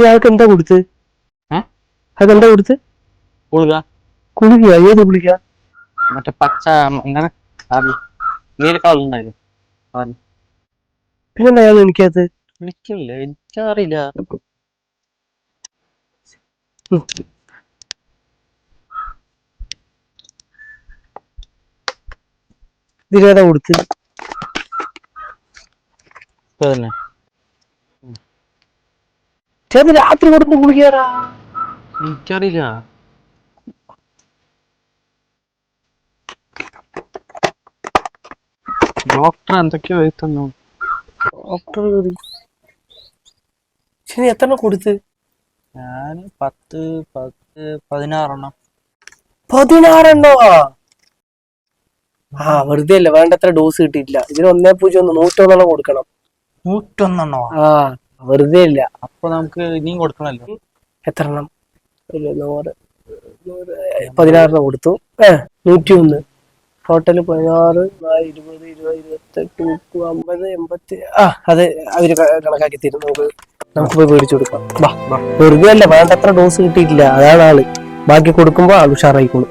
ഇയാൾക്ക് എന്താ കൊടുത്ത്? അതെന്താ കൊടുത്ത്? കുളിക ഏത് കുളിക? മറ്റേ പച്ച അങ്ങനെ നീലക്കാളുണ്ടായിരുന്നു. പിന്നെന്താ അയാൾ എനിക്കത് വിളിക്കില്ല, എനിക്കറിയില്ല. ഇതിലേതാ കൊടുത്ത്? ചേർന്ന് രാത്രി കൊടുത്ത് കുളിക്കാറാ? എനിക്കറിയില്ല. ഡോക്ടർ എന്തൊക്കെയോ എഴുതുന്നു. ഡോക്ടർ ശരി, എത്ര കൊടുത്ത്? ഞാന് 16 16 ആ വെറുതെ അല്ല, വേണ്ടത്ര ഡോസ് കിട്ടിയിട്ടില്ല. ഇതിന് 1.1 കൊടുക്കണം. 101 ആ വെറുതെ ഇല്ല. അപ്പൊ നമുക്ക് ഇനിയും കൊടുക്കണല്ലോ. എത്ര എണ്ണം? 16 കൊടുത്തു. 101 ടോട്ടല് 16, 20, 20, 28, 50, 80. അത് അവര് കണക്കാക്കി തരും. നമുക്ക് പോയി മേടിച്ചു കൊടുക്കാം. വെറുതെ അല്ല, വേണ്ടത്ര ഡോസ് കിട്ടിയിട്ടില്ല, അതാണ് ആള്. ബാക്കി കൊടുക്കുമ്പോ ആൾ ഉഷാറായിക്കോളും.